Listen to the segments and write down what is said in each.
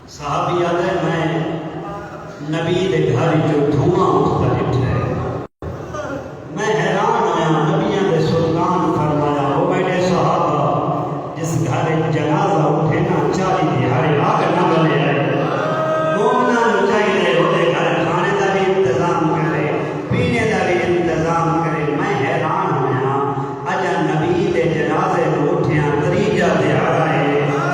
साहब याद है मैं नबी दे घर जो धुआं उठता है मैं हैरान होया। नबियां दे सुल्तान फरमाया ओ मेरे सहाबा जिस घर जनाजा उठे ना 40 दिहाड़े आग ना बले आए मोमना चाहिए ओदे घर खाने का भी इंतजाम करे पीने का भी इंतजाम करे। मैं हैरान होया अजा नबी दे जनाजे उठिया त्रीजा दिहाड़ा है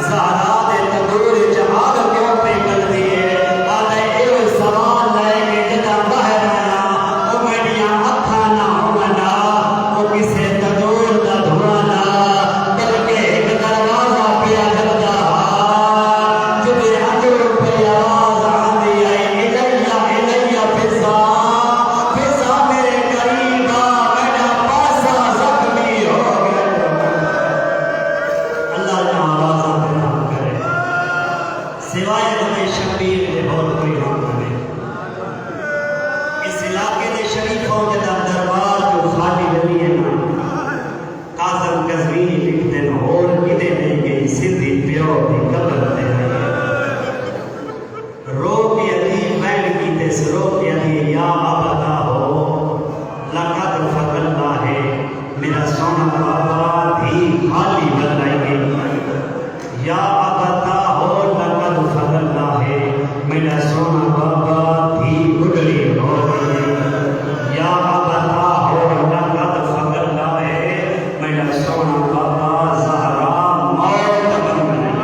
सारा दे तंदूर च आग क्यों पे गलती है आदे ए सवाल लाए के जदा बाहर आया ओ मेरिया अखा ना होना ओ किसे तंदूर दा धुआं ना बल्कि एक दरवाजा पे जलदा जुदे अंदर पे आवाज आंदी है इलैया फिजा फिजा मेरे करीब आ मेरा पासा जख्मी हो गया। अल्लाह ने आवाज़ बयान करे सिवाय हमें शबीर के और कोई हम नहीं। इस इलाके के शरीफों के दरबार जो खाली गली है ना काज़म कज़वीनी लिखते हैं और किदे नहीं गई सीधी प्यो की कब्र पे रो के अली बैठ की तेस रो के अली या अबदा हो लक़द फज़ल्ला है मेरा सोना बाबा भी खाली बनाई गई या अबदा हो लक़द फज़ल्ला है मेरा सोना बाबा भी गुजरी हो गई या अबदा हो लक़द फज़ल्ला है मेरा सोना बाबा ज़हरा मौत बन गई।